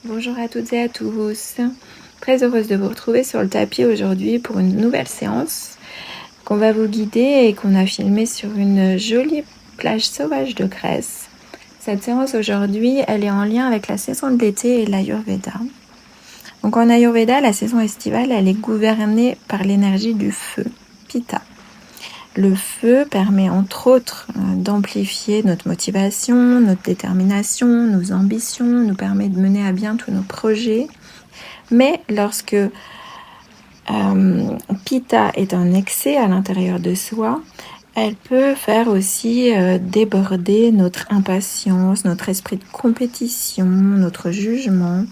Bonjour à toutes et à tous. Très heureuse de vous retrouver sur le tapis aujourd'hui pour une nouvelle séance qu'on va vous guider et qu'on a filmée sur une jolie plage sauvage de Grèce. Cette séance aujourd'hui, elle est en lien avec la saison de l'été et l'Ayurveda. Donc en Ayurveda, la saison estivale, elle est gouvernée par l'énergie du feu, Pitta. Le feu permet entre autres d'amplifier notre motivation, notre détermination, nos ambitions, nous permet de mener à bien tous nos projets. Mais lorsque Pitta est en excès à l'intérieur de soi, elle peut faire aussi déborder notre impatience, notre esprit de compétition, notre jugement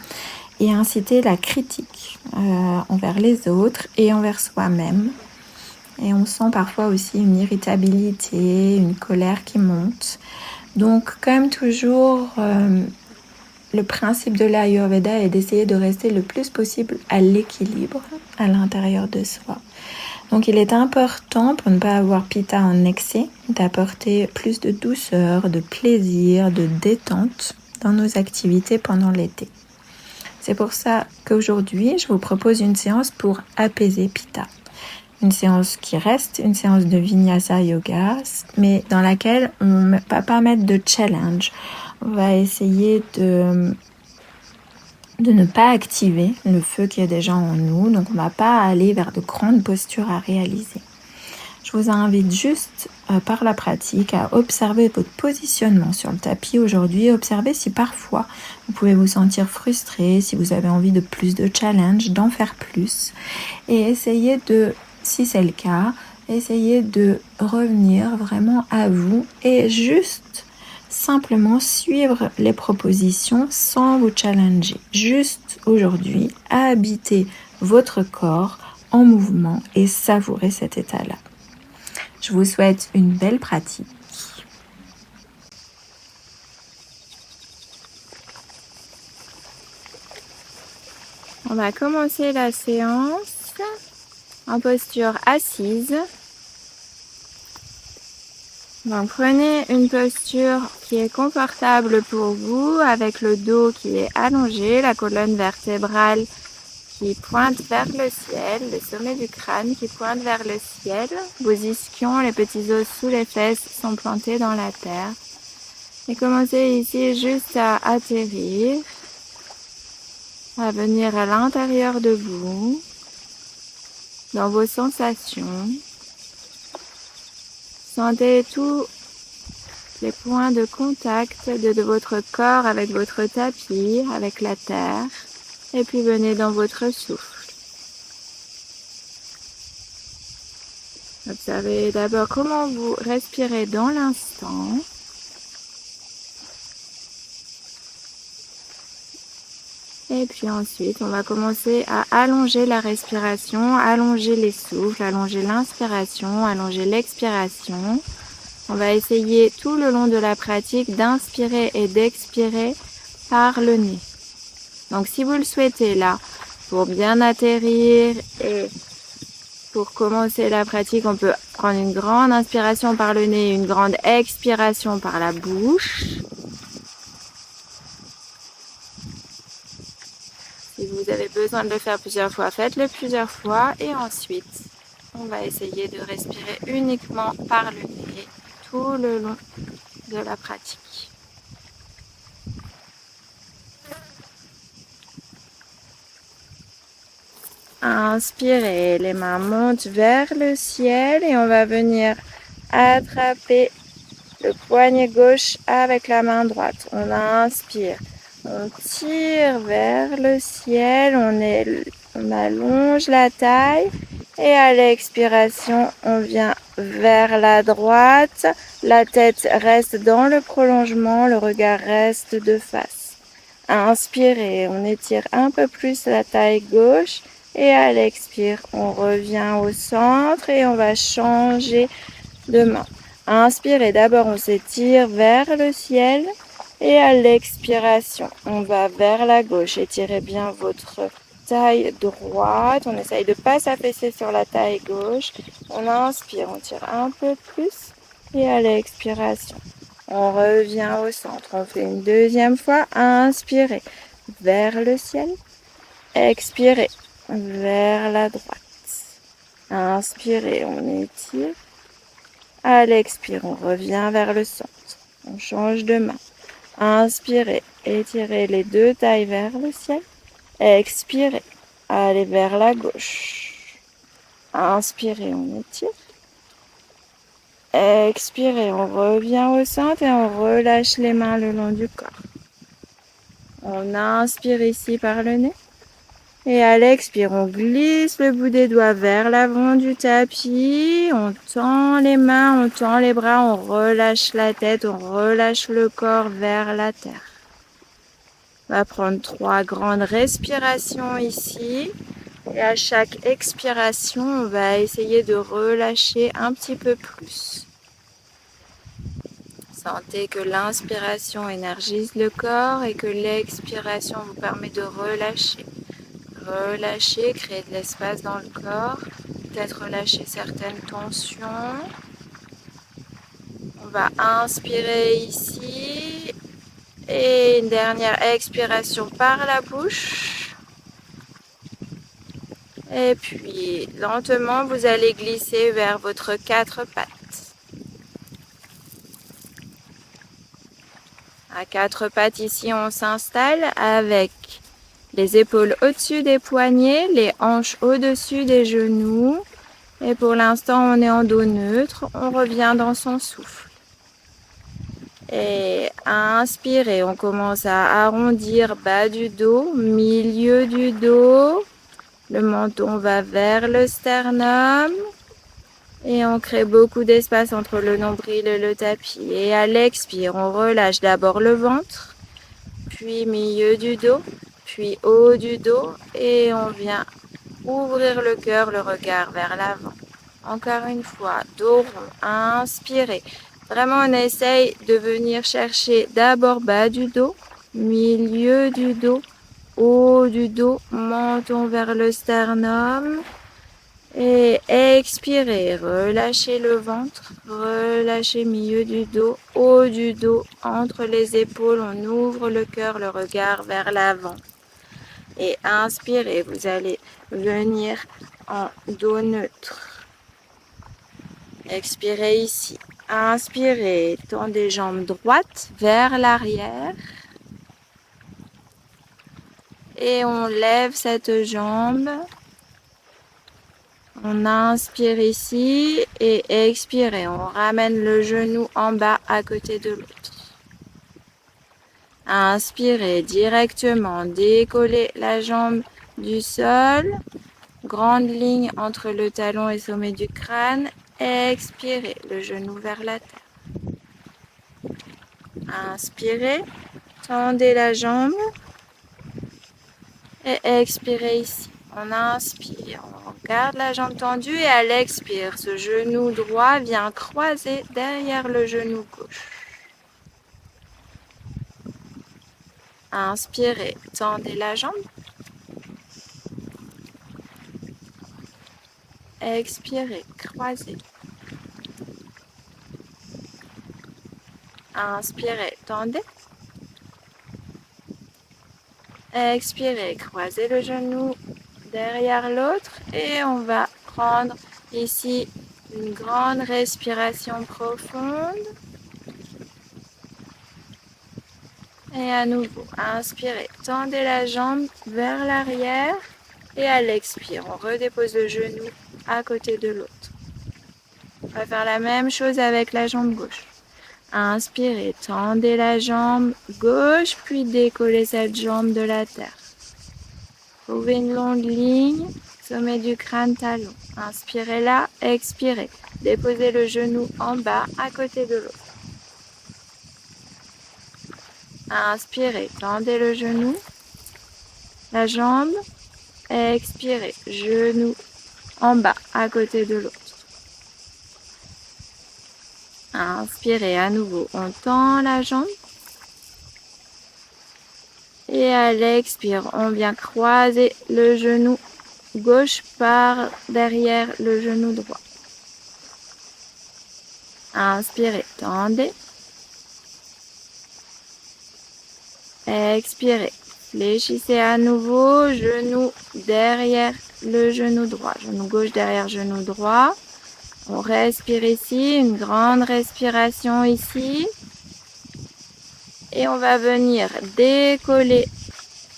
et inciter la critique envers les autres et envers soi-même. Et on sent parfois aussi une irritabilité, une colère qui monte. Donc, comme toujours, le principe de l'Ayurveda est d'essayer de rester le plus possible à l'équilibre à l'intérieur de soi. Donc, il est important, pour ne pas avoir Pitta en excès, d'apporter plus de douceur, de plaisir, de détente dans nos activités pendant l'été. C'est pour ça qu'aujourd'hui, je vous propose une séance pour apaiser Pitta. Une séance qui reste une séance de Vinyasa Yoga, mais dans laquelle on ne va pas mettre de challenge. On va essayer de ne pas activer le feu qui est déjà en nous, donc on ne va pas aller vers de grandes postures à réaliser. Je vous invite juste par la pratique à observer votre positionnement sur le tapis aujourd'hui, observer si parfois vous pouvez vous sentir frustré, si vous avez envie de plus de challenge, d'en faire plus, et essayer de, si c'est le cas, essayez de revenir vraiment à vous et juste simplement suivre les propositions sans vous challenger. Juste aujourd'hui, habiter votre corps en mouvement et savourer cet état-là. Je vous souhaite une belle pratique. On va commencer la séance en posture assise. Donc prenez une posture qui est confortable pour vous avec le dos qui est allongé, la colonne vertébrale qui pointe vers le ciel, le sommet du crâne qui pointe vers le ciel. Vos ischions, les petits os sous les fesses sont plantés dans la terre. Et commencez ici juste à atterrir, à venir à l'intérieur de vous, dans vos sensations. Sentez tous les points de contact de votre corps avec votre tapis, avec la terre. Et puis venez dans votre souffle. Observez d'abord comment vous respirez dans l'instant. Et puis ensuite, on va commencer à allonger la respiration, allonger les souffles, allonger l'inspiration, allonger l'expiration. On va essayer tout le long de la pratique d'inspirer et d'expirer par le nez. Donc si vous le souhaitez là, pour bien atterrir et pour commencer la pratique, on peut prendre une grande inspiration par le nez et une grande expiration par la bouche. Si vous avez besoin de le faire plusieurs fois, faites-le plusieurs fois. Et ensuite, on va essayer de respirer uniquement par le nez tout le long de la pratique. Inspirez, les mains montent vers le ciel et on va venir attraper le poignet gauche avec la main droite. On inspire, on tire vers le ciel, on allonge la taille et à l'expiration, on vient vers la droite. La tête reste dans le prolongement, le regard reste de face. Inspirez, on étire un peu plus la taille gauche. Et à l'expire, on revient au centre et on va changer de main. Inspirez, d'abord on s'étire vers le ciel et à l'expiration, on va vers la gauche. Étirez bien votre taille droite. On essaye de ne pas s'affaisser sur la taille gauche. On inspire, on tire un peu plus et à l'expiration, on revient au centre. On fait une deuxième fois. Inspirez. vers le ciel. Expirez vers la droite. Inspirez, on étire. À l'expire, on revient vers le centre. On change de main. Inspirez, étirez les deux tailles vers le ciel. Expirez, allez vers la gauche. Inspirez, on étire. Expirez, on revient au centre et on relâche les mains le long du corps. On inspire ici par le nez. Et à l'expire, on glisse le bout des doigts vers l'avant du tapis. On tend les mains, on tend les bras, on relâche la tête, on relâche le corps vers la terre. On va prendre 3 grandes respirations ici. Et à chaque expiration, on va essayer de relâcher un petit peu plus. Sentez que l'inspiration énergise le corps et que l'expiration vous permet de relâcher. Relâcher, créer de l'espace dans le corps, peut-être relâcher certaines tensions. On va inspirer ici et une dernière expiration par la bouche. Et puis lentement, vous allez glisser vers votre 4 pattes. À 4 pattes ici, on s'installe avec les épaules au-dessus des poignets, les hanches au-dessus des genoux. Et pour l'instant, on est en dos neutre. On revient dans son souffle. Et inspirez, on commence à arrondir bas du dos, milieu du dos. Le menton va vers le sternum. Et on crée beaucoup d'espace entre le nombril et le tapis. Et à l'expire, on relâche d'abord le ventre, puis milieu du dos, puis haut du dos. Et on vient ouvrir le cœur, le regard vers l'avant. Encore une fois, dos rond, inspirez. Vraiment, on essaye de venir chercher d'abord bas du dos, milieu du dos, haut du dos, menton vers le sternum. Et expirez, relâchez le ventre, relâchez milieu du dos, haut du dos, entre les épaules, on ouvre le cœur, le regard vers l'avant. Et inspirez, vous allez venir en dos neutre. Expirez ici. Inspirez, tendez jambes droites vers l'arrière. Et on lève cette jambe. On inspire ici et expirez. On ramène le genou en bas à côté de l'autre. Inspirez directement, décollez la jambe du sol. Grande ligne entre le talon et le sommet du crâne. Expirez, le genou vers la terre. Inspirez, tendez la jambe. Et expirez ici. On inspire, on garde la jambe tendue et à l'expire, ce genou droit vient croiser derrière le genou gauche. Inspirez, tendez la jambe. Expirez, croisez. Inspirez, tendez. Expirez, croisez le genou derrière l'autre et on va prendre ici une grande respiration profonde. Et à nouveau, inspirez, tendez la jambe vers l'arrière et à l'expire, on redépose le genou à côté de l'autre. On va faire la même chose avec la jambe gauche. Inspirez, tendez la jambe gauche, puis décollez cette jambe de la terre. Trouvez une longue ligne, sommet du crâne, talon. Inspirez là, expirez. Déposez le genou en bas à côté de l'autre. Inspirez, tendez le genou, la jambe. Expirez, genou en bas à côté de l'autre. Inspirez à nouveau, on tend la jambe. Et à l'expire, on vient croiser le genou gauche par derrière le genou droit. Inspirez, tendez. Expirez, Fléchissez à nouveau, genou derrière le genou droit. Genou gauche derrière genou droit. On respire ici, une grande respiration ici. Et on va venir décoller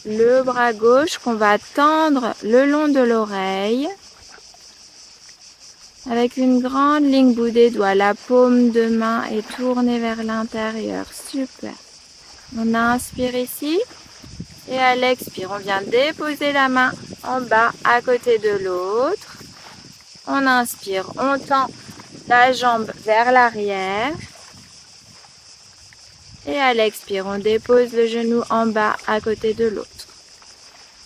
le bras gauche qu'on va tendre le long de l'oreille. Avec une grande ligne bout des doigts, la paume de main est tournée vers l'intérieur. Super. On inspire ici. Et à l'expire, on vient déposer la main en bas à côté de l'autre. On inspire, on tend la jambe vers l'arrière. Et à l'expire, on dépose le genou en bas à côté de l'autre.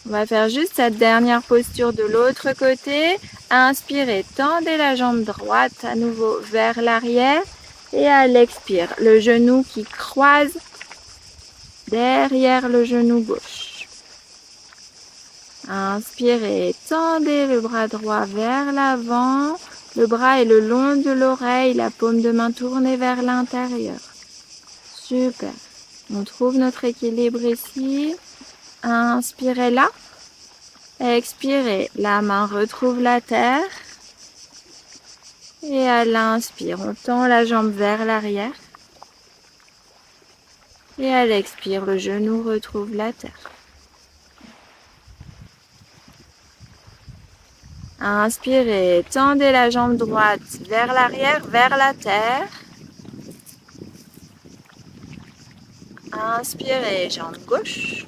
On va faire juste cette dernière posture de l'autre côté. Inspirez, tendez la jambe droite à nouveau vers l'arrière. Et à l'expire, le genou qui croise derrière le genou gauche. Inspirez, tendez le bras droit vers l'avant. Le bras est le long de l'oreille, la paume de main tournée vers l'intérieur. Super. On trouve notre équilibre ici. Inspirez là. Expirez, la main retrouve la terre. Et à l'inspire, on tend la jambe vers l'arrière. Et à l'expire, le genou retrouve la terre. Inspirez, tendez la jambe droite vers l'arrière, vers la terre. Inspirez, jambe gauche.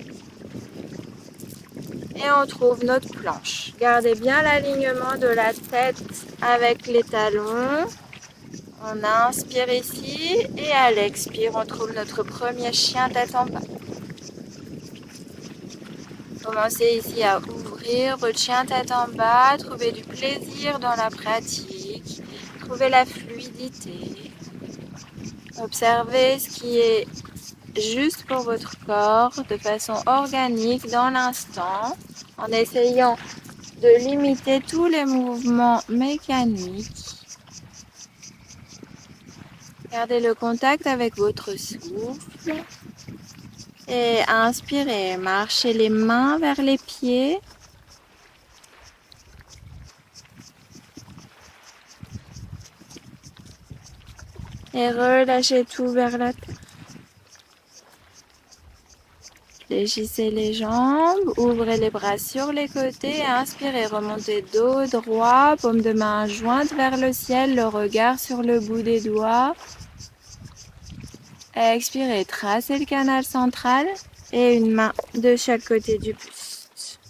Et on trouve notre planche. Gardez bien l'alignement de la tête avec les talons. On inspire ici et à l'expire, on trouve notre premier chien tête en bas. Commencez ici à ouvrir votre chien tête en bas, trouvez du plaisir dans la pratique, trouvez la fluidité. Observez ce qui est juste pour votre corps de façon organique dans l'instant, en essayant de limiter tous les mouvements mécaniques. Gardez le contact avec votre souffle. Et inspirez, marchez les mains vers les pieds. Et relâchez tout vers la terre. Fléchissez les jambes, ouvrez les bras sur les côtés, inspirez, remontez dos droit, paume de main jointe vers le ciel, le regard sur le bout des doigts. Expirez, tracez le canal central et une main de chaque côté du buste.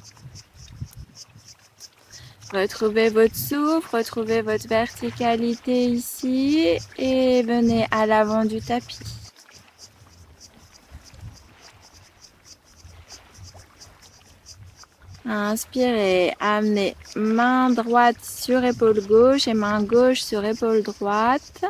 Retrouvez votre souffle, retrouvez votre verticalité ici et venez à l'avant du tapis. Inspirez, amenez main droite sur épaule gauche et main gauche sur épaule droite.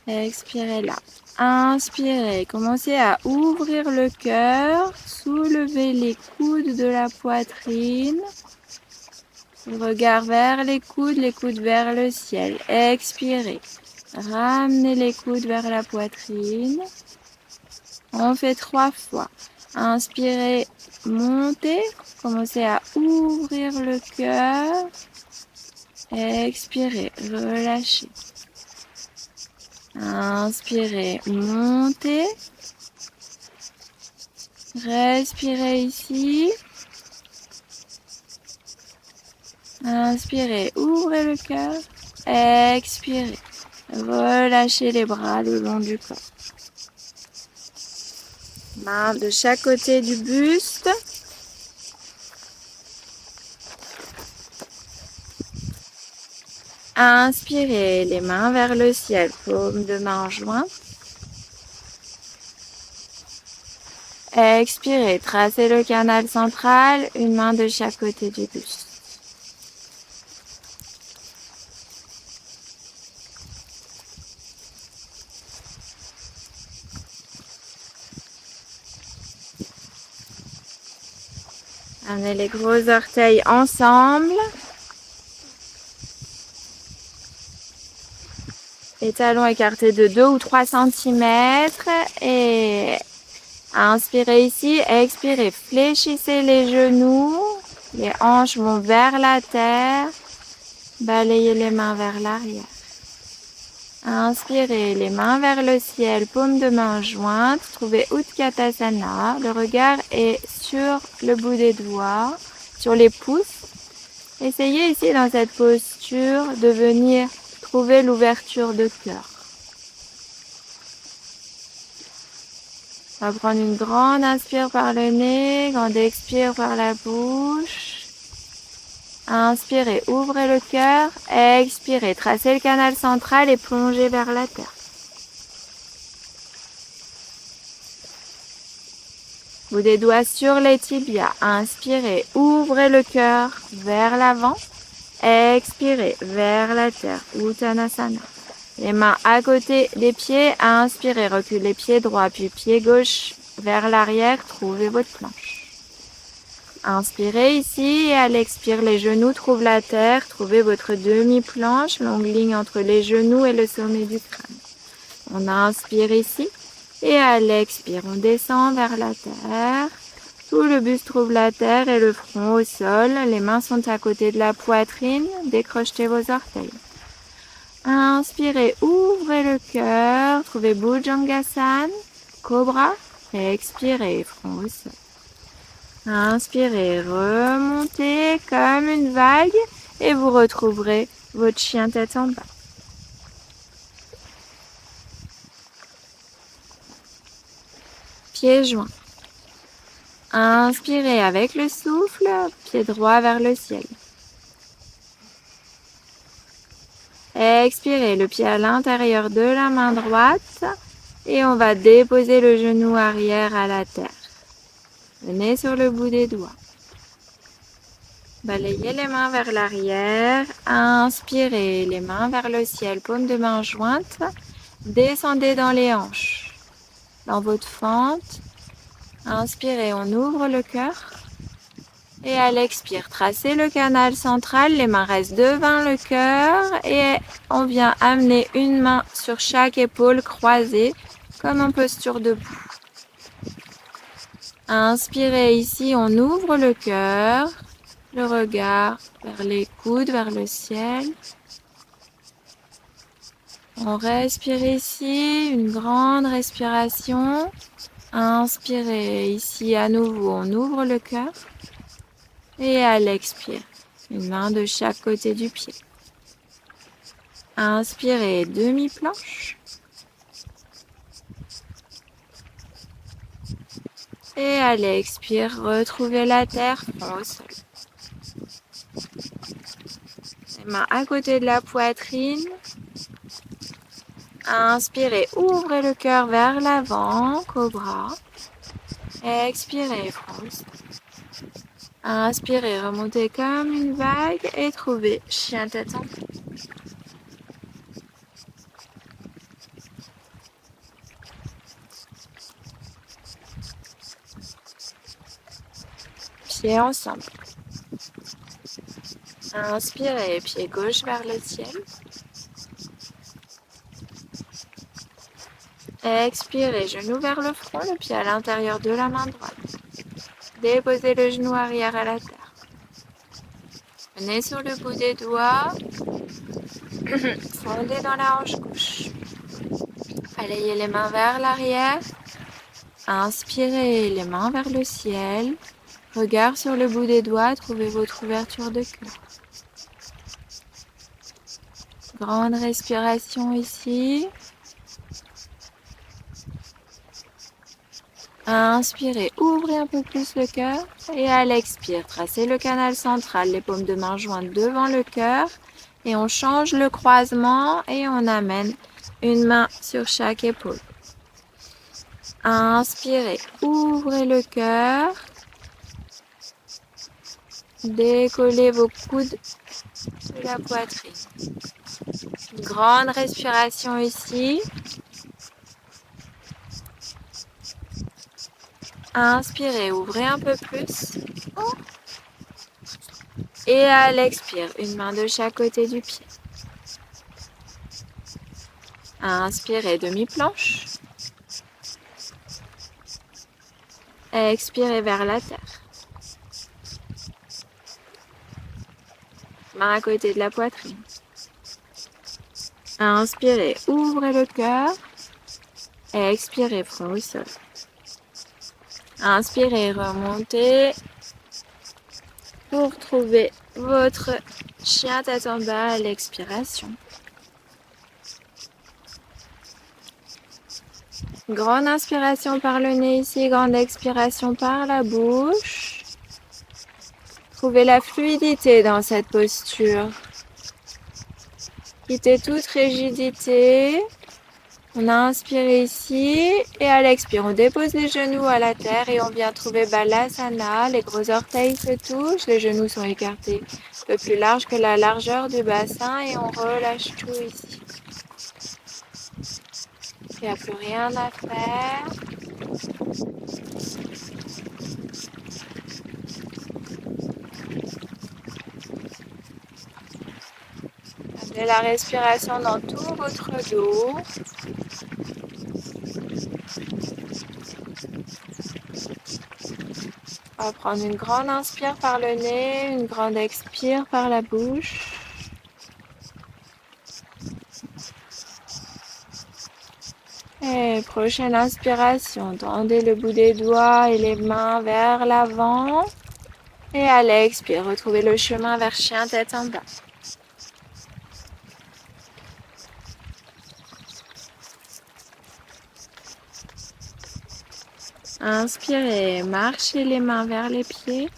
Expirez là. Inspirez, commencez à ouvrir le cœur, soulevez les coudes de la poitrine. Le regard vers les coudes vers le ciel. Expirez, ramenez les coudes vers la poitrine. On fait 3 fois. Inspirez, montez. Commencez à ouvrir le cœur. Expirez, relâchez. Inspirez, montez. Respirez ici. Inspirez, ouvrez le cœur. Expirez, relâchez les bras le long du corps. Main de chaque côté du buste. Inspirez, les mains vers le ciel, paume de main jointe. Expirez, tracez le canal central, une main de chaque côté du buste. Amenez les gros orteils ensemble. Les talons écartés de 2 ou 3 cm. Et inspirez ici, expirez, fléchissez les genoux. Les hanches vont vers la terre. Balayez les mains vers l'arrière. Inspirez, les mains vers le ciel, paume de main jointe. Trouvez Utkatasana. Le regard est sur le bout des doigts, sur les pouces. Essayez ici dans cette posture de venir trouver l'ouverture de cœur. On va prendre une grande inspire par le nez, grande expire par la bouche. Inspirez, ouvrez le cœur. Expirez, tracez le canal central et plongez vers la terre. Bout des doigts sur les tibias. Inspirez, ouvrez le cœur vers l'avant. Expirez, vers la terre. Uttanasana. Les mains à côté des pieds. Inspirez, reculez pied droit puis pied gauche vers l'arrière. Trouvez votre planche. Inspirez ici et à l'expire, les genoux trouvent la terre. Trouvez votre demi-planche, longue ligne entre les genoux et le sommet du crâne. On inspire ici et à l'expire, on descend vers la terre. Tout le buste trouve la terre et le front au sol. Les mains sont à côté de la poitrine. Décrochetez vos orteils. Inspirez, ouvrez le cœur. Trouvez Bhujangasana, cobra. Expirez, front au sol. Inspirez, remontez comme une vague et vous retrouverez votre chien tête en bas. Pieds joints. Inspirez avec le souffle, pied droit vers le ciel. Expirez, le pied à l'intérieur de la main droite et on va déposer le genou arrière à la terre. Venez sur le bout des doigts. Balayez les mains vers l'arrière. Inspirez, les mains vers le ciel, paume de main jointe. Descendez dans les hanches. Dans votre fente. Inspirez, on ouvre le cœur. Et à l'expire, tracez le canal central. Les mains restent devant le cœur. Et on vient amener une main sur chaque épaule croisée, comme en posture debout. Inspirez ici, on ouvre le cœur, le regard vers les coudes, vers le ciel. On respire ici, une grande respiration. Inspirez ici à nouveau, on ouvre le cœur. Et à l'expire, une main de chaque côté du pied. Inspirez, demi-planche. Et à l'expire, retrouvez la terre, front au sol. Les mains à côté de la poitrine. Inspirez, ouvrez le cœur vers l'avant, cobra. Expirez, front au sol. Inspirez, remontez comme une vague et trouvez chien tête en bas. Pieds ensemble. Inspirez, pied gauche vers le ciel. Expirez, genou vers le front, le pied à l'intérieur de la main droite. Déposez le genou arrière à la terre. Venez sur le bout des doigts. Fondez dans la hanche gauche. Balayez les mains vers l'arrière. Inspirez, les mains vers le ciel. Regard sur le bout des doigts, trouvez votre ouverture de cœur. Grande respiration ici. Inspirez, ouvrez un peu plus le cœur. Et à l'expire, tracez le canal central, les paumes de main jointes devant le cœur. Et on change le croisement et on amène une main sur chaque épaule. Inspirez, ouvrez le cœur. Décollez vos coudes de la poitrine. Une grande respiration ici. Inspirez, ouvrez un peu plus. Et à l'expire, une main de chaque côté du pied. Inspirez, demi-planche. Expirez vers la terre. Main à côté de la poitrine. Inspirez, ouvrez le cœur. Expirez, front au sol. Inspirez, remontez pour trouver votre chien tête en bas à l'expiration. Grande inspiration par le nez ici, grande expiration par la bouche. Trouvez la fluidité dans cette posture. Quittez toute rigidité. On inspire ici et à l'expire, on dépose les genoux à la terre et on vient trouver Balasana. Les gros orteils se touchent, les genoux sont écartés un peu plus large que la largeur du bassin et on relâche tout ici. Il n'y a plus rien à faire. Amenez la respiration dans tout votre dos. On va prendre une grande inspire par le nez, une grande expire par la bouche. Et prochaine inspiration, tendez le bout des doigts et les mains vers l'avant. Et à l'expire, retrouvez le chemin vers chien tête en bas. Inspirez, marchez les mains vers les pieds.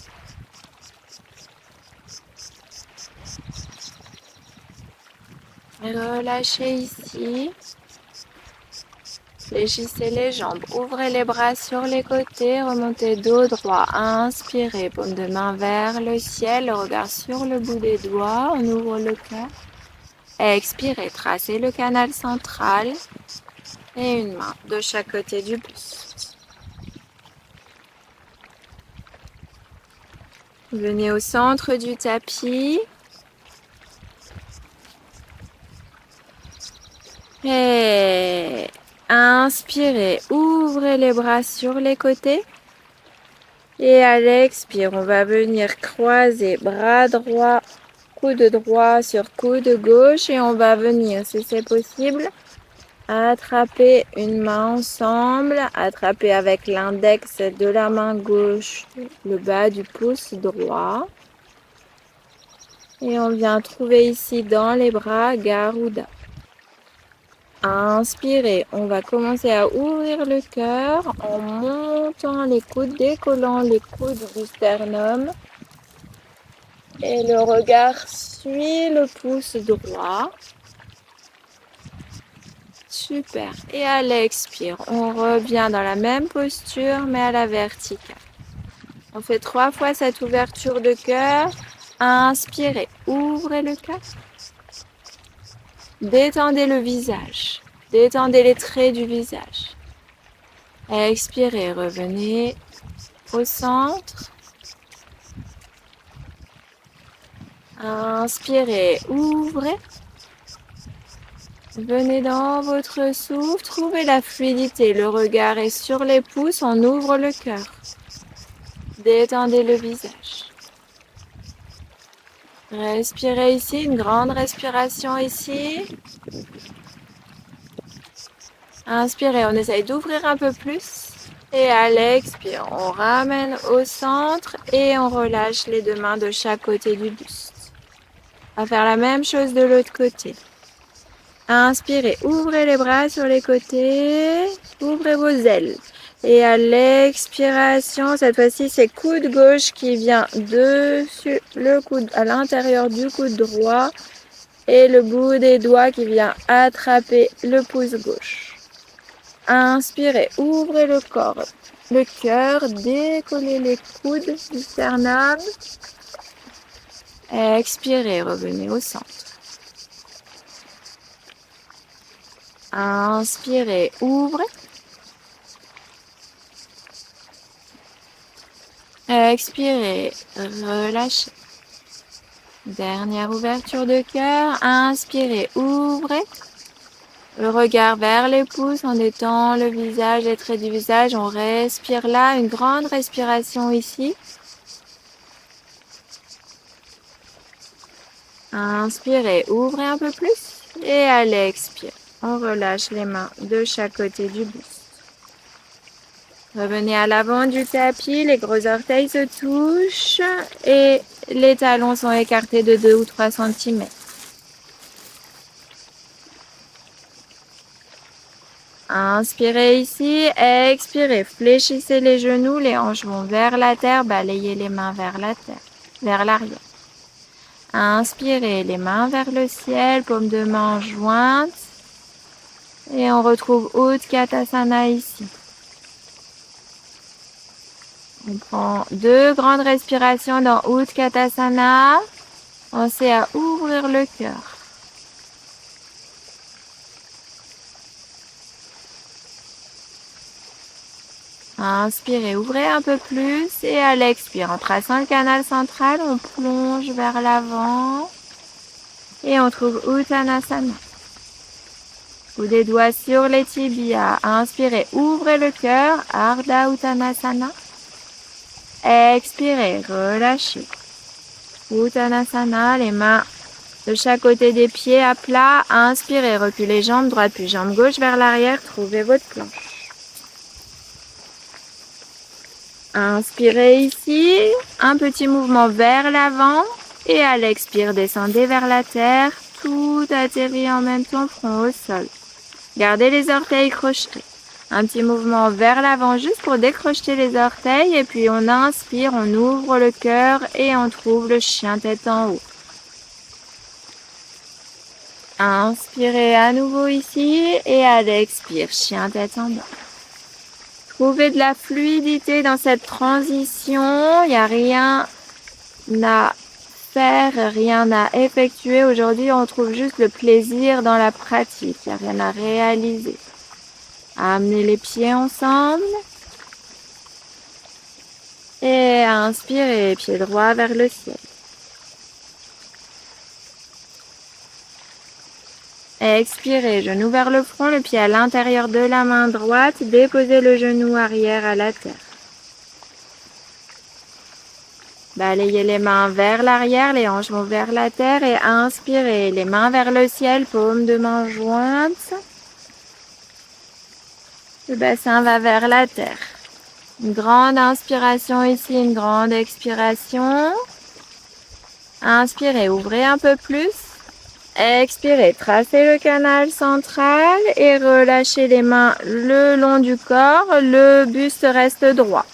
Relâchez ici. Fléchissez les jambes, ouvrez les bras sur les côtés, remontez dos droit. Inspirez, paume de main vers le ciel, le regard sur le bout des doigts, on ouvre le cœur. Expirez, tracez le canal central et une main de chaque côté du buste. Venez au centre du tapis. Et inspirez, ouvrez les bras sur les côtés. Et à l'expire, on va venir croiser bras droit, coude droit sur coude gauche. Et on va venir, si c'est possible, attraper une main ensemble. Attraper avec l'index de la main gauche le bas du pouce droit. Et on vient trouver ici dans les bras Garuda. Inspirez, on va commencer à ouvrir le cœur en montant les coudes, décollant les coudes du sternum. Et le regard suit le pouce droit. Super. Et à l'expire, on revient dans la même posture mais à la verticale. On fait 3 fois cette ouverture de cœur. Inspirez, ouvrez le cœur. Détendez le visage. Détendez les traits du visage. Expirez, revenez au centre. Inspirez, ouvrez. Venez dans votre souffle, trouvez la fluidité. Le regard est sur les pouces, on ouvre le cœur. Détendez le visage. Respirez ici, une grande respiration ici. Inspirez, on essaye d'ouvrir un peu plus. Et à l'expire, on ramène au centre et on relâche les 2 mains de chaque côté du buste. On va faire la même chose de l'autre côté. Inspirez, ouvrez les bras sur les côtés, ouvrez vos ailes. Et à l'expiration, cette fois-ci, c'est coude gauche qui vient dessus le coude, à l'intérieur du coude droit. Et le bout des doigts qui vient attraper le pouce gauche. Inspirez, ouvrez le corps, le cœur, décollez les coudes du sternum. Expirez, revenez au centre. Inspirez, ouvrez. Expirez, relâchez. Dernière ouverture de cœur. Inspirez, ouvrez. Le regard vers les pouces, on détend le visage, les traits du visage. On respire là, une grande respiration ici. Inspirez, ouvrez un peu plus. Et à l'expire, on relâche les mains de chaque côté du buste. Revenez à l'avant du tapis, les gros orteils se touchent et les talons sont écartés de 2 ou 3 cm. Inspirez ici, expirez, fléchissez les genoux, les hanches vont vers la terre, balayez les mains vers la terre, vers l'arrière. Inspirez, les mains vers le ciel, paumes de main jointes. Et on retrouve Utkatasana ici. On prend 2 grandes respirations dans Utkatasana. Pensez à ouvrir le cœur. Inspirez, ouvrez un peu plus et à l'expire, en traçant le canal central, on plonge vers l'avant et on trouve Uttanasana. Ou des doigts sur les tibias. Inspirez, ouvrez le cœur, Ardha Uttanasana. Expirez, relâchez. Uttanasana, les mains de chaque côté des pieds à plat. Inspirez, reculez jambe droite puis jambe gauche vers l'arrière, trouvez votre planche. Inspirez ici, un petit mouvement vers l'avant et à l'expire, descendez vers la terre, tout atterrit en même temps, front au sol. Gardez les orteils crochetés. Un petit mouvement vers l'avant juste pour décrocher les orteils et puis on inspire, on ouvre le cœur et on trouve le chien tête en haut. Inspirez à nouveau ici et à l'expire, chien tête en bas. Trouvez de la fluidité dans cette transition. Il n'y a rien à faire, rien à effectuer. Aujourd'hui, on trouve juste le plaisir dans la pratique. Il n'y a rien à réaliser. Amenez les pieds ensemble. Et inspirez, pied droit vers le ciel. Expirez, genou vers le front, le pied à l'intérieur de la main droite. Déposez le genou arrière à la terre. Balayez les mains vers l'arrière, les hanches vont vers la terre et inspirez, les mains vers le ciel, paumes de main jointes. Le bassin va vers la terre. Une grande inspiration ici, une grande expiration. Inspirez, ouvrez un peu plus. Expirez, tracez le canal central et relâchez les mains le long du corps. Le buste reste droit.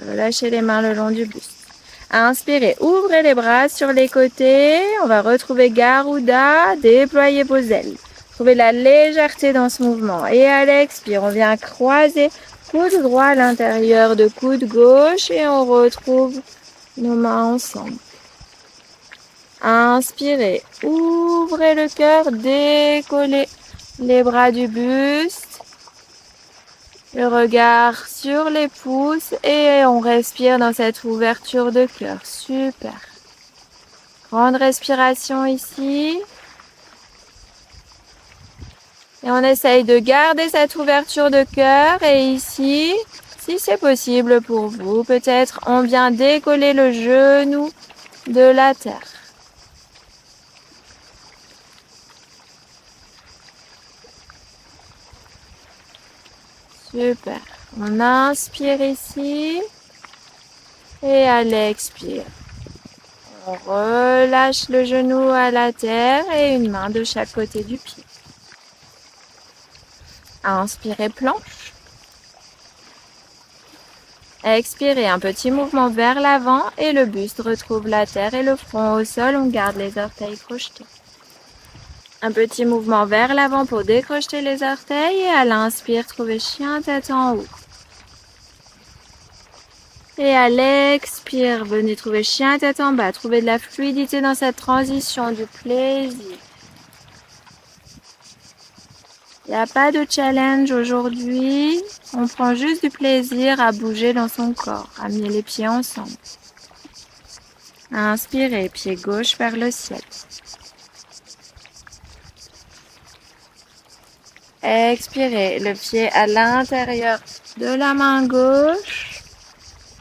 Relâchez les mains le long du buste. Inspirez, ouvrez les bras sur les côtés. On va retrouver Garuda. Déployez vos ailes. Trouvez la légèreté dans ce mouvement. Et à l'expire, on vient croiser coude droit à l'intérieur de coude gauche et on retrouve nos mains ensemble. Inspirez, ouvrez le cœur, décollez les bras du buste. Le regard sur les pouces et on respire dans cette ouverture de cœur. Super. Grande respiration ici. Et on essaye de garder cette ouverture de cœur. Et ici, si c'est possible pour vous, peut-être on vient décoller le genou de la terre. Super. On inspire ici. Et à l'expire, on relâche le genou à la terre et une main de chaque côté du pied. Inspirez, planche. Expirez, un petit mouvement vers l'avant et le buste retrouve la terre et le front au sol. On garde les orteils crochetés. Un petit mouvement vers l'avant pour décrocher les orteils et à l'inspire, trouvez chien tête en haut. Et à l'expire, venez trouver chien tête en bas. Trouvez de la fluidité dans cette transition, du plaisir. Il n'y a pas de challenge aujourd'hui. On prend juste du plaisir à bouger dans son corps. Amenez les pieds ensemble. Inspirez, pied gauche vers le ciel. Expirez, le pied à l'intérieur de la main gauche.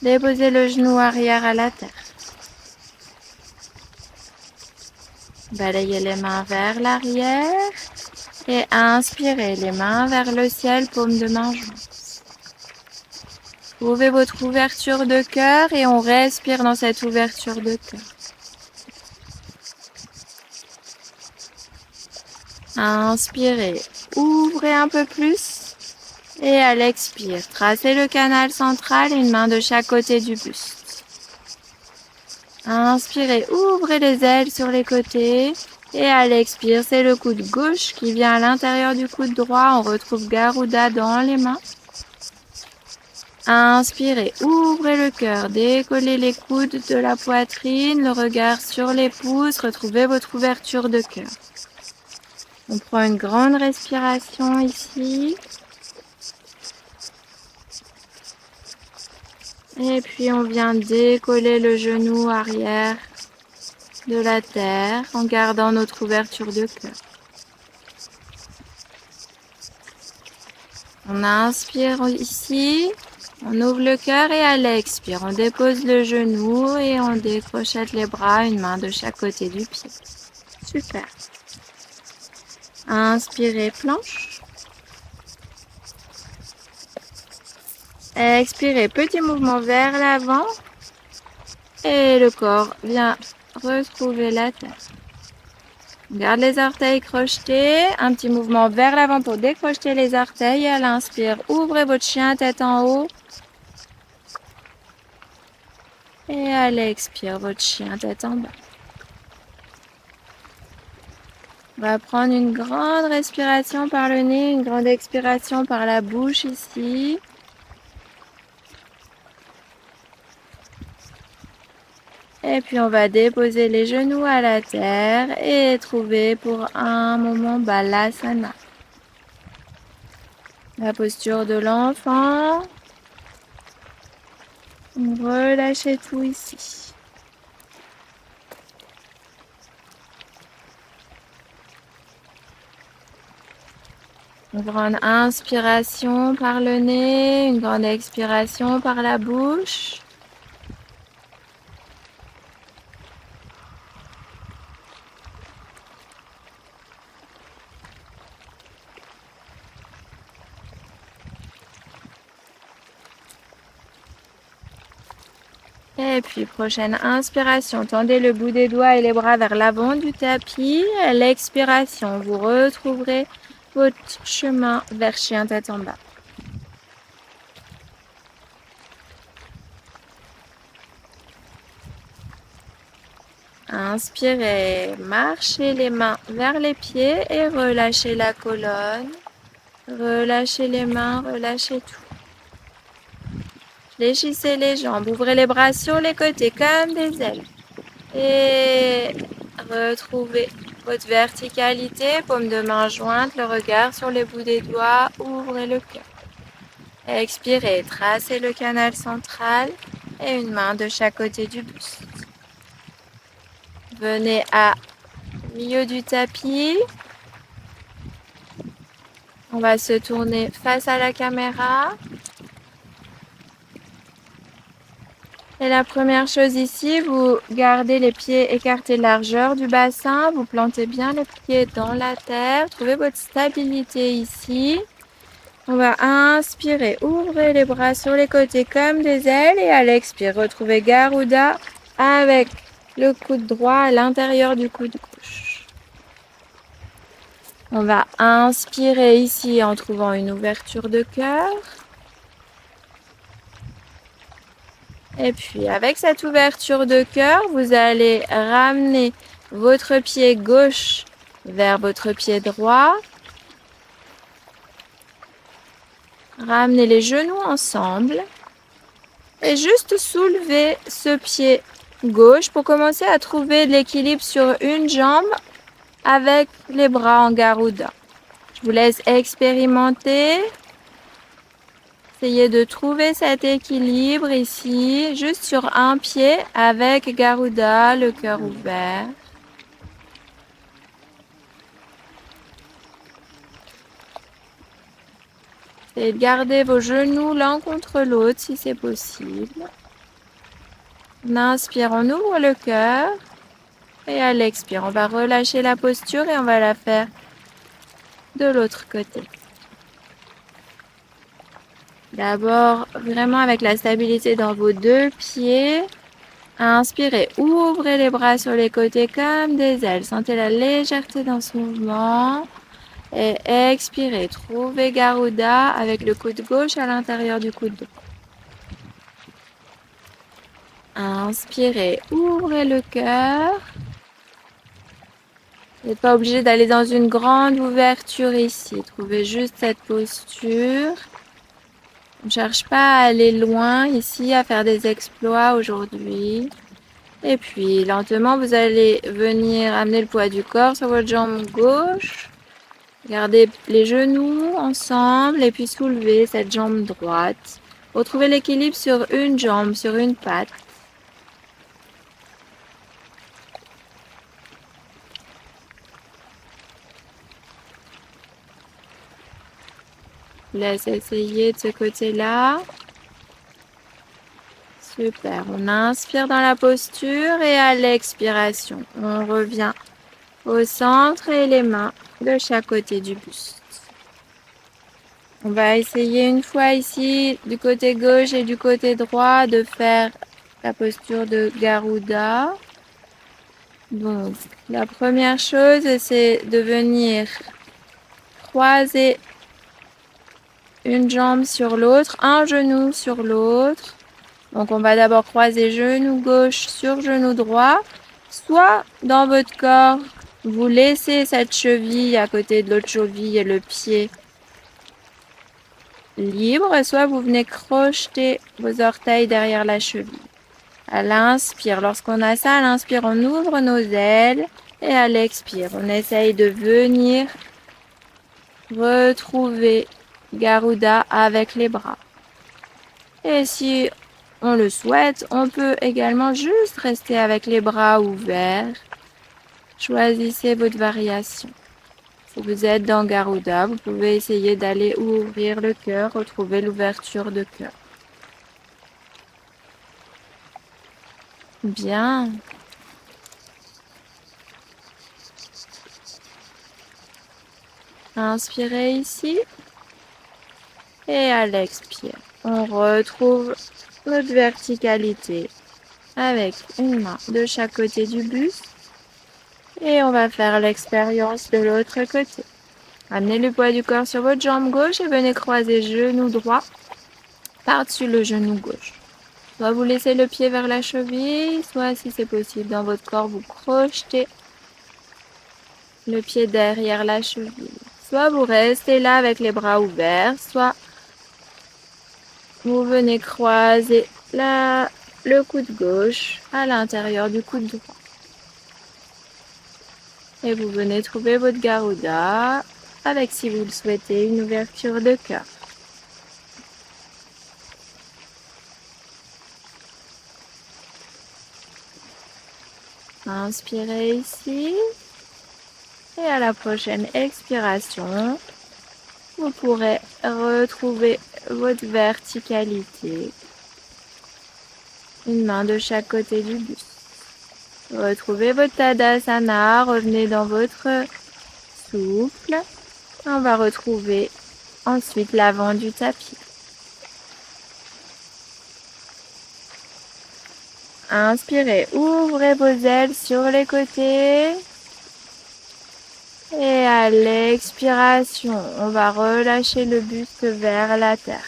Déposez le genou arrière à la terre. Balayez les mains vers l'arrière et inspirez les mains vers le ciel, paume de main jointe. Trouvez votre ouverture de cœur et on respire dans cette ouverture de cœur. Inspirez, ouvrez un peu plus et à l'expire, tracez le canal central, une main de chaque côté du buste. Inspirez, ouvrez les ailes sur les côtés et à l'expire, c'est le coude gauche qui vient à l'intérieur du coude droit. On retrouve Garuda dans les mains. Inspirez, ouvrez le cœur, décollez les coudes de la poitrine, le regard sur les pouces, retrouvez votre ouverture de cœur. On prend une grande respiration ici. Et puis on vient décoller le genou arrière de la terre en gardant notre ouverture de cœur. On inspire ici, on ouvre le cœur et à l'expire, on dépose le genou et on décrochette les bras, une main de chaque côté du pied. Super. Inspirez, planche. Expirez, petit mouvement vers l'avant. Et le corps vient retrouver la terre. Garde les orteils crochetés. Un petit mouvement vers l'avant pour décrocher les orteils. À l'inspire, ouvrez votre chien tête en haut. Et à l'expire, votre chien tête en bas. On va prendre une grande respiration par le nez, une grande expiration par la bouche ici. Et puis on va déposer les genoux à la terre et trouver pour un moment Balasana. La posture de l'enfant. Relâchez tout ici. On prend une inspiration par le nez, une grande expiration par la bouche. Et puis, prochaine inspiration, tendez le bout des doigts et les bras vers l'avant du tapis. À l'expiration, vous retrouverez votre chemin vers chien tête en bas. Inspirez, marchez les mains vers les pieds et relâchez la colonne. Relâchez les mains, relâchez tout. Fléchissez les jambes, ouvrez les bras sur les côtés comme des ailes. Et retrouvez votre verticalité, paume de main jointe, le regard sur les bouts des doigts, ouvrez le cœur. Expirez, tracez le canal central et une main de chaque côté du buste. Venez à milieu du tapis. On va se tourner face à la caméra. Et la première chose ici, vous gardez les pieds écartés largeur du bassin. Vous plantez bien les pieds dans la terre. Trouvez votre stabilité ici. On va inspirer, ouvrez les bras sur les côtés comme des ailes. Et à l'expire, retrouvez Garuda avec le coude droit à l'intérieur du coude gauche. On va inspirer ici en trouvant une ouverture de cœur. Et puis, avec cette ouverture de cœur, vous allez ramener votre pied gauche vers votre pied droit. Ramenez les genoux ensemble. Et juste soulever ce pied gauche pour commencer à trouver l'équilibre sur une jambe avec les bras en Garuda. Je vous laisse expérimenter. Essayez de trouver cet équilibre ici, juste sur un pied avec Garuda, le cœur ouvert. Et gardez vos genoux l'un contre l'autre si c'est possible. On inspire, on ouvre le cœur. Et à l'expire, on va relâcher la posture et on va la faire de l'autre côté. D'abord, vraiment avec la stabilité dans vos deux pieds. Inspirez, ouvrez les bras sur les côtés comme des ailes. Sentez la légèreté dans ce mouvement. Et expirez, trouvez Garuda avec le coude gauche à l'intérieur du coude droit. Inspirez, ouvrez le cœur. Vous n'êtes pas obligé d'aller dans une grande ouverture ici. Trouvez juste cette posture. On ne cherche pas à aller loin ici, à faire des exploits aujourd'hui. Et puis, lentement, vous allez venir amener le poids du corps sur votre jambe gauche. Gardez les genoux ensemble et puis soulevez cette jambe droite. Retrouvez l'équilibre sur une jambe, sur une patte. Laisse essayer de ce côté-là. Super. On inspire dans la posture et à l'expiration, on revient au centre et les mains de chaque côté du buste. On va essayer une fois ici du côté gauche et du côté droit de faire la posture de Garuda. Donc, la première chose, c'est de venir croiser une jambe sur l'autre, un genou sur l'autre. Donc, on va d'abord croiser genou gauche sur genou droit. Soit dans votre corps, vous laissez cette cheville à côté de l'autre cheville et le pied libre. Soit vous venez crocheter vos orteils derrière la cheville. À l'inspire, lorsqu'on a ça, à l'inspire, on ouvre nos ailes. Et à l'expire, on essaye de venir retrouver Garuda avec les bras. Et si on le souhaite, on peut également juste rester avec les bras ouverts. Choisissez votre variation. Si vous êtes dans Garuda, vous pouvez essayer d'aller ouvrir le cœur, retrouver l'ouverture de cœur. Bien. Inspirez ici. Et à l'expire, on retrouve notre verticalité avec une main de chaque côté du buste. Et on va faire l'expérience de l'autre côté. Amenez le poids du corps sur votre jambe gauche et venez croiser genou droit par-dessus le genou gauche. Soit vous laissez le pied vers la cheville, soit si c'est possible dans votre corps, vous crochetez le pied derrière la cheville. Soit vous restez là avec les bras ouverts, soit vous venez croiser le coude gauche à l'intérieur du coude droit. Et vous venez trouver votre Garuda avec, si vous le souhaitez, une ouverture de cœur. Inspirez ici. Et à la prochaine expiration, vous pourrez retrouver votre verticalité. Une main de chaque côté du buste. Retrouvez votre Tadasana, revenez dans votre souffle. On va retrouver ensuite l'avant du tapis. Inspirez, ouvrez vos ailes sur les côtés. Et à l'expiration, on va relâcher le buste vers la terre.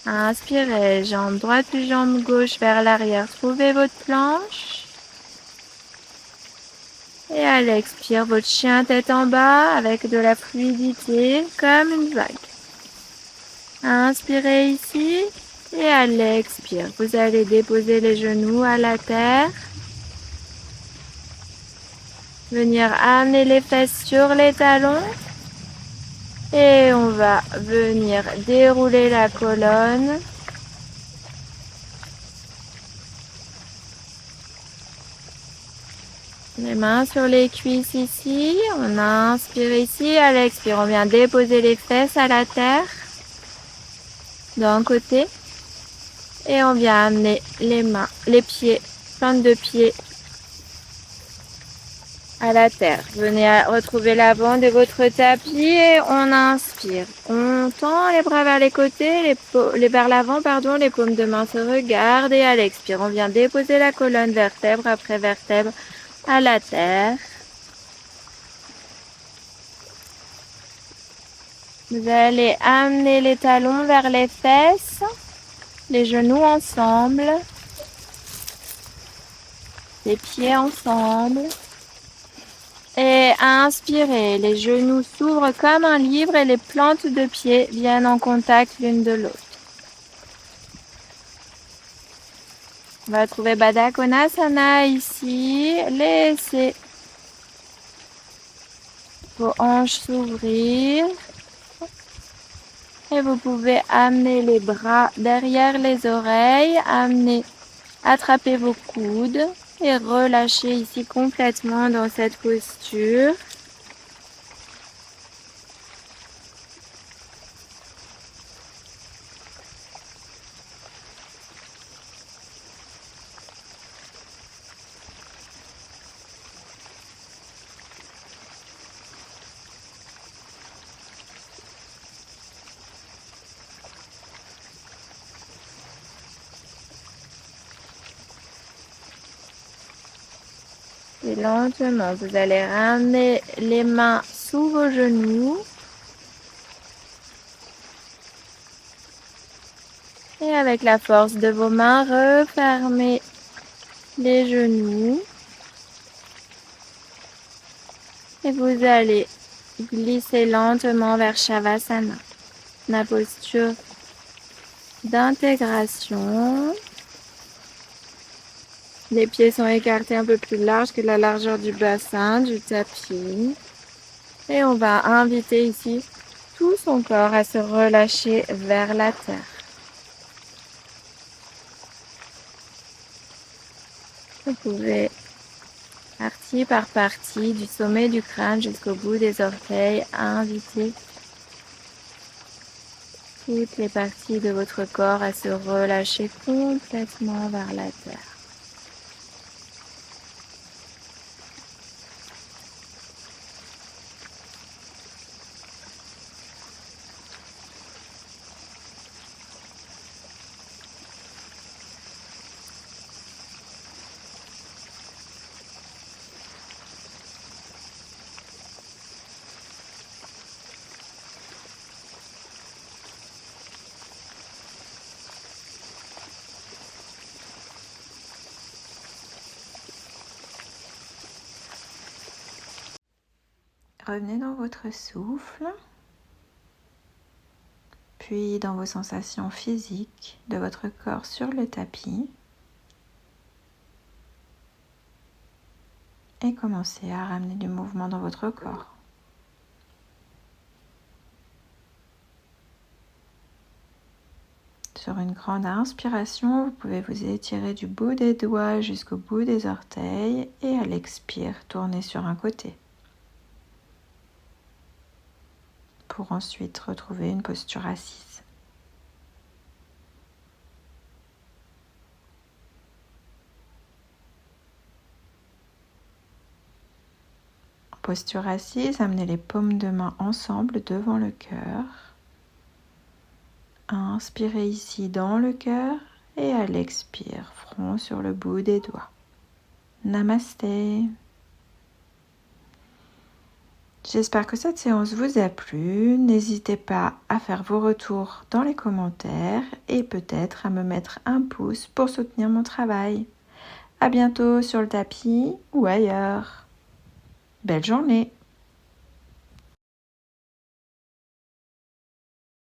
Inspirez, jambe droite puis jambe gauche vers l'arrière. Trouvez votre planche. Et à l'expire, votre chien tête en bas avec de la fluidité comme une vague. Inspirez ici. Et à l'expire, vous allez déposer les genoux à la terre. Venir amener les fesses sur les talons. Et on va venir dérouler la colonne. Les mains sur les cuisses ici. On inspire ici. À l'expire, on vient déposer les fesses à la terre. D'un côté. Et on vient amener les mains, les pieds, plantes de pied à la terre. Venez retrouver l'avant de votre tapis et on inspire. On tend les bras vers les côtés, vers l'avant, pardon, les paumes de main se regardent et à l'expire, on vient déposer la colonne vertèbre après vertèbre à la terre. Vous allez amener les talons vers les fesses, les genoux ensemble, les pieds ensemble. Et inspirez, les genoux s'ouvrent comme un livre et les plantes de pied viennent en contact l'une de l'autre. On va trouver Baddha Konasana ici. Laissez vos hanches s'ouvrir. Et vous pouvez amener les bras derrière les oreilles, attrapez vos coudes et relâchez ici complètement dans cette posture. Et lentement, vous allez ramener les mains sous vos genoux. Et avec la force de vos mains, refermez les genoux. Et vous allez glisser lentement vers Shavasana, la posture d'intégration. Les pieds sont écartés un peu plus larges que la largeur du bassin, du tapis. Et on va inviter ici tout son corps à se relâcher vers la terre. Vous pouvez, partie par partie, du sommet du crâne jusqu'au bout des orteils, inviter toutes les parties de votre corps à se relâcher complètement vers la terre. Revenez dans votre souffle, puis dans vos sensations physiques de votre corps sur le tapis. Et commencez à ramener du mouvement dans votre corps. Sur une grande inspiration, vous pouvez vous étirer du bout des doigts jusqu'au bout des orteils et à l'expire, tournez sur un côté. Pour ensuite retrouver une posture assise. En posture assise, amenez les paumes de main ensemble devant le cœur. Inspirez ici dans le cœur et à l'expire, front sur le bout des doigts. Namasté. J'espère que cette séance vous a plu. N'hésitez pas à faire vos retours dans les commentaires et peut-être à me mettre un pouce pour soutenir mon travail. À bientôt sur le tapis ou ailleurs. Belle journée!